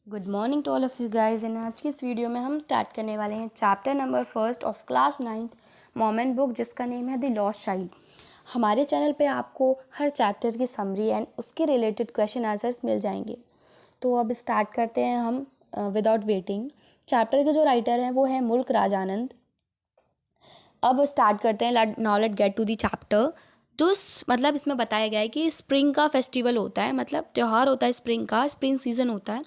Good morning to all of you guys. इन आज की इस वीडियो में हम स्टार्ट करने वाले हैं chapter number 1 of class 9th moment book, जिसका नेम है द लॉस्ट चाइल्ड। हमारे चैनल पे आपको हर चैप्टर की समरी एंड उसके रिलेटेड क्वेश्चन आंसर्स मिल जाएंगे। तो अब स्टार्ट करते हैं हम विदाउट वेटिंग। चैप्टर के जो राइटर हैं वो है मुल्क राज आनंद। अब स्टार्ट करते हैं। Now let get to the chapter. जो मतलब इसमें बताया गया है कि स्प्रिंग का फेस्टिवल होता है, मतलब त्यौहार होता है स्प्रिंग का, स्प्रिंग सीज़न होता है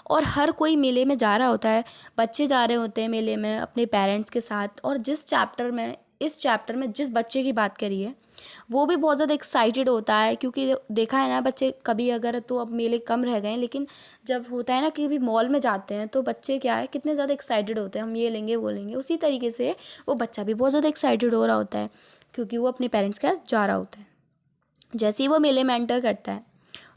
और हर कोई मेले में जा रहा होता है। बच्चे जा रहे होते हैं मेले में अपने पेरेंट्स के साथ। और इस चैप्टर में जिस बच्चे की बात करी है वो भी बहुत ज़्यादा एक्साइटेड होता है, क्योंकि देखा है ना बच्चे कभी, अगर तो अब मेले कम रह गए हैं, लेकिन जब होता है ना कि कभी मॉल में जाते हैं तो बच्चे क्या है कितने ज़्यादा एक्साइटेड होते हैं, हम ये लेंगे वो लेंगे। उसी तरीके से वो बच्चा भी बहुत ज़्यादा एक्साइटेड हो रहा होता है, क्योंकि वो अपने पेरेंट्स के साथ जा रहा होता है। जैसे ही वो मेले में एंटर करता है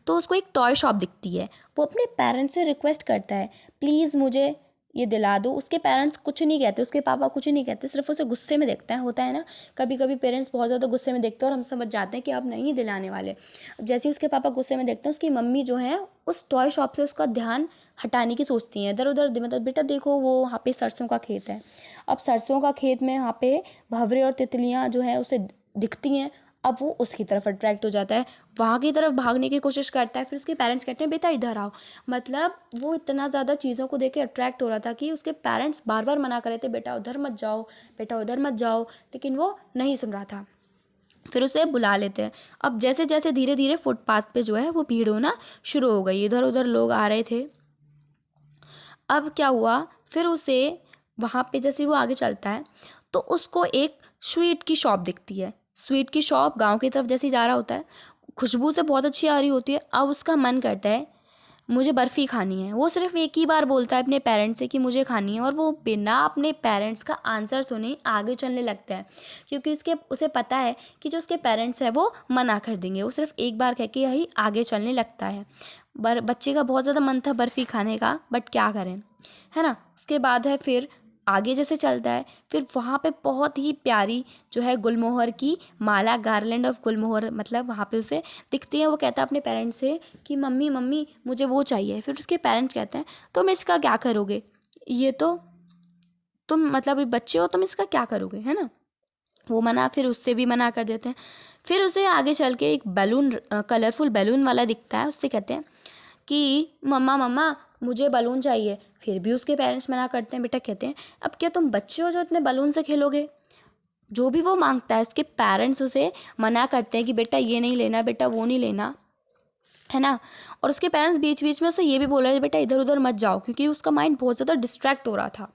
तो उसको एक टॉय शॉप दिखती है। वो अपने पेरेंट्स से रिक्वेस्ट करता है, प्लीज़ मुझे ये दिला दो। उसके पेरेंट्स कुछ नहीं कहते, उसके पापा कुछ नहीं कहते, सिर्फ उसे गुस्से में देखते हैं। होता है ना कभी कभी पेरेंट्स बहुत ज़्यादा गुस्से में देखते हैं और हम समझ जाते हैं कि आप नहीं दिलाने वाले। जैसे ही उसके पापा गुस्से में देखते हैं, उसकी मम्मी जो है उस टॉय शॉप से उसका ध्यान हटाने की सोचती हैं। इधर उधर मतलब बेटा देखो वो वहाँ पे सरसों का खेत है। अब सरसों का खेत में वहाँ पे भंवरे और तितलियाँ जो है उसे दिखती हैं। अब वो उसकी तरफ अट्रैक्ट हो जाता है, वहाँ की तरफ भागने की कोशिश करता है। फिर उसके पेरेंट्स कहते हैं बेटा इधर आओ। मतलब वो इतना ज़्यादा चीज़ों को देख के अट्रैक्ट हो रहा था कि उसके पेरेंट्स बार बार मना कर रहे थे, बेटा उधर मत जाओ, बेटा उधर मत जाओ, लेकिन वो नहीं सुन रहा था। फिर उसे बुला लेते हैं। अब जैसे जैसे धीरे धीरे फुटपाथ पे जो है वो भीड़ होना शुरू हो गई, इधर उधर लोग आ रहे थे। अब क्या हुआ, फिर उसे वहाँ पे जैसे वो आगे चलता है तो उसको एक स्वीट की शॉप दिखती है। स्वीट की शॉप गांव की तरफ जैसे ही जा रहा होता है, खुशबू से बहुत अच्छी आ रही होती है। अब उसका मन करता है मुझे बर्फ़ी खानी है। वो सिर्फ एक ही बार बोलता है अपने पेरेंट्स से कि मुझे खानी है, और वो बिना अपने पेरेंट्स का आंसर सुने आगे चलने लगता है, क्योंकि उसे पता है कि जो उसके पेरेंट्स है वो मना कर देंगे। वो सिर्फ एक बार कह के यही आगे चलने लगता है। बच्चे का बहुत ज़्यादा मन था बर्फ़ी खाने का, बट क्या करें, है ना। उसके बाद है फिर आगे जैसे चलता है, फिर वहाँ पे बहुत ही प्यारी जो है गुलमोहर की माला, गार्लैंड ऑफ गुलमोहर, मतलब वहाँ पे उसे दिखती है। वो कहता है अपने पेरेंट्स से कि मम्मी मम्मी मुझे वो चाहिए। फिर उसके पेरेंट्स कहते हैं तुम इसका क्या करोगे, ये तो तुम मतलब ये बच्चे हो, तुम इसका क्या करोगे, है ना। वो मना, फिर उससे भी मना कर देते हैं। फिर उसे आगे चल के एक बैलून, कलरफुल बैलून वाला दिखता है। उससे कहते हैं कि मम्मा मम्मा मुझे बलून चाहिए। फिर भी उसके पेरेंट्स मना करते हैं। बेटा कहते हैं अब क्या तुम बच्चे हो जो इतने बलून से खेलोगे। जो भी वो मांगता है उसके पेरेंट्स उसे मना करते हैं कि बेटा ये नहीं लेना, बेटा वो नहीं लेना, है ना। और उसके पेरेंट्स बीच बीच में उसे ये भी बोल रहे थे बेटा इधर उधर मत जाओ, क्योंकि उसका माइंड बहुत ज़्यादा डिस्ट्रैक्ट हो रहा था।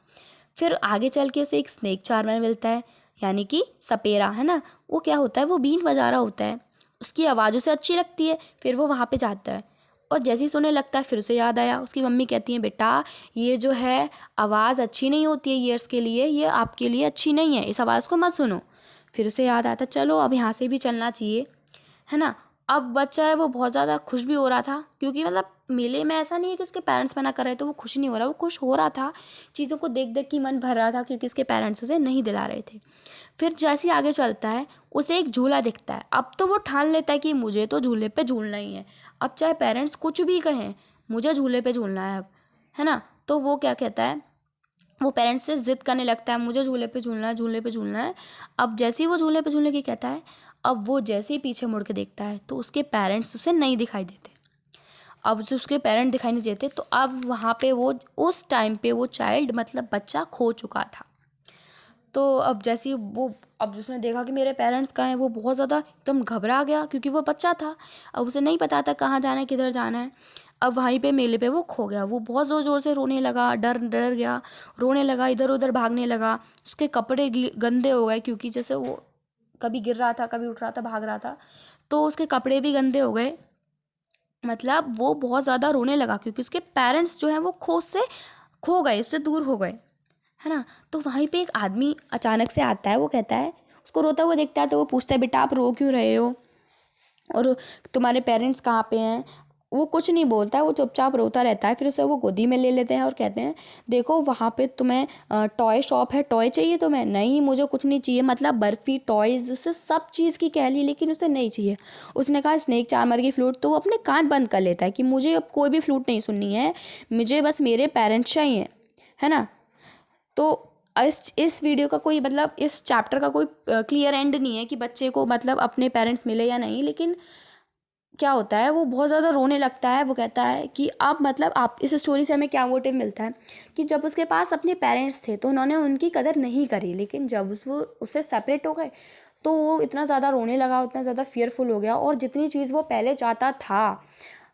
फिर आगे चल के उसे एक स्नेक चार्मर मिलता है, यानी कि सपेरा, है ना। वो क्या होता है, वो बीन बजा रहा होता है, उसकी आवाज़ उसे अच्छी लगती है। फिर वो वहाँ पे जाता है और जैसे ही सुनने लगता है फिर उसे याद आया, उसकी मम्मी कहती है बेटा ये जो है आवाज़ अच्छी नहीं होती है ईयर्स के लिए, ये आपके लिए अच्छी नहीं है, इस आवाज़ को मत सुनो। फिर उसे याद आता चलो अब यहाँ से भी चलना चाहिए, है ना। अब बच्चा है वो बहुत ज़्यादा खुश भी हो रहा था, क्योंकि मतलब मेले में ऐसा नहीं है कि उसके पेरेंट्स मना कर रहे थे वो खुश नहीं हो रहा, वो खुश हो रहा था। चीज़ों को देख देख के मन भर रहा था, क्योंकि उसके पेरेंट्स उसे नहीं दिला रहे थे। फिर जैसे ही आगे चलता है उसे एक झूला दिखता है। अब तो वो ठान लेता है कि मुझे तो झूले पे झूलना ही है। अब चाहे पेरेंट्स कुछ भी कहें, मुझे झूले पे झूलना है अब, है ना। तो वो क्या कहता है, वो पेरेंट्स से ज़िद करने लगता है मुझे झूले पे झूलना है, झूले पे झूलना है। अब जैसे ही वो झूले पे झूलने की कहता है, अब वो जैसे ही पीछे मुड़ के देखता है तो उसके पेरेंट्स उसे नहीं दिखाई देते। अब जो उसके पेरेंट दिखाई नहीं देते तो अब वहाँ पे वो, उस टाइम पे वो चाइल्ड मतलब बच्चा खो चुका था। तो अब जैसे ही वो, अब उसने देखा कि मेरे पेरेंट्स कहाँ हैं, वो बहुत ज़्यादा एकदम घबरा गया, क्योंकि वो बच्चा था। अब उसे नहीं पता था कहाँ जाना है, किधर जाना है। अब वहीं पे मेले पे वो खो गया। वो बहुत ज़ोर ज़ोर से रोने लगा, डर डर गया, रोने लगा, इधर उधर भागने लगा। उसके कपड़े गंदे हो गए, क्योंकि जैसे वो कभी गिर रहा था, कभी उठ रहा था, भाग रहा था, तो उसके कपड़े भी गंदे हो गए। मतलब वो बहुत ज़्यादा रोने लगा, क्योंकि उसके पेरेंट्स जो हैं वो खो गए, इससे दूर हो गए, है ना। तो वहीं पे एक आदमी अचानक से आता है। वो कहता है, उसको रोता हुआ देखता है तो वो पूछता है बेटा आप रो क्यों रहे हो, और तुम्हारे पेरेंट्स कहाँ पे हैं। वो कुछ नहीं बोलता है, वो चुपचाप रोता रहता है। फिर उसे वो गोदी में ले लेते हैं और कहते हैं देखो वहाँ पे तुम्हें टॉय शॉप है, टॉय चाहिए तुम्हें? नहीं मुझे कुछ नहीं चाहिए। मतलब बर्फ़ी, टॉयज़, उसे सब चीज़ की कह ली लेकिन उसे नहीं चाहिए। उसने कहा स्नेक चार्मर की फ्लूट, तो वो अपने कान बंद कर लेता है कि मुझे अब कोई भी फ्लूट नहीं सुननी है, मुझे बस मेरे पेरेंट्स चाहिए, है ना। तो इस वीडियो का कोई मतलब इस चैप्टर का कोई क्लियर एंड नहीं है कि बच्चे को मतलब अपने पेरेंट्स मिले या नहीं, लेकिन क्या होता है वो बहुत ज़्यादा रोने लगता है। वो कहता है कि आप मतलब आप इस स्टोरी से हमें क्या मोटिव मिलता है कि जब उसके पास अपने पेरेंट्स थे तो उन्होंने उनकी कदर नहीं करी, लेकिन जब वो उससे सेपरेट हो गए तो वो इतना ज़्यादा रोने लगा, उतना ज़्यादा फियरफुल हो गया, और जितनी चीज़ वो पहले चाहता था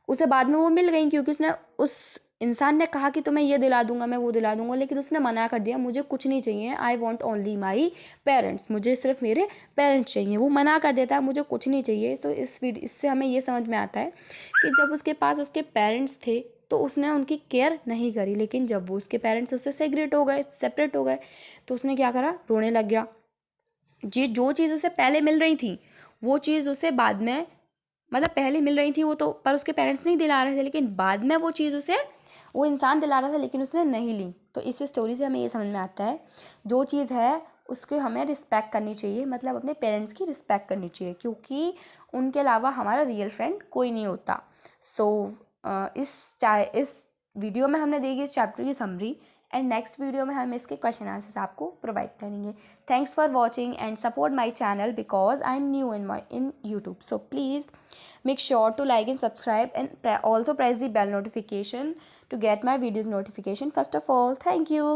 उसे बाद में वो मिल गई, क्योंकि उसने उस इंसान ने कहा कि तुम्हें ये दिला दूंगा, मैं वो दिला दूंगा, लेकिन उसने मना कर दिया, मुझे कुछ नहीं चाहिए, I want only my parents, मुझे सिर्फ मेरे पेरेंट्स चाहिए। वो मना कर देता है, मुझे कुछ नहीं चाहिए। तो इससे हमें ये समझ में आता है कि जब उसके पास उसके पेरेंट्स थे तो उसने उनकी केयर नहीं करी, लेकिन जब वो उसके पेरेंट्स उससे सेपरेट हो गए तो उसने क्या करा, रोने लग गया। जी, जो चीज़ उसे पहले मिल रही थी वो चीज़ उसे बाद में, मतलब पहले मिल रही थी वो तो, पर उसके पेरेंट्स नहीं दिला रहे थे, लेकिन बाद में वो चीज़ उसे वो इंसान दिला रहा था लेकिन उसने नहीं ली। तो इस स्टोरी से हमें ये समझ में आता है जो चीज़ है उसके हमें रिस्पेक्ट करनी चाहिए, मतलब अपने पेरेंट्स की रिस्पेक्ट करनी चाहिए, क्योंकि उनके अलावा हमारा रियल फ्रेंड कोई नहीं होता। सो इस वीडियो में हमने देखी इस चैप्टर की समरी, एंड नेक्स्ट वीडियो में हम इसके क्वेश्चन आंसर्स आपको प्रोवाइड करेंगे। Thanks for watching and support my channel because I am new in YouTube, so please make sure to like and subscribe, and also press the bell notification to get my videos notification first of all. Thank you.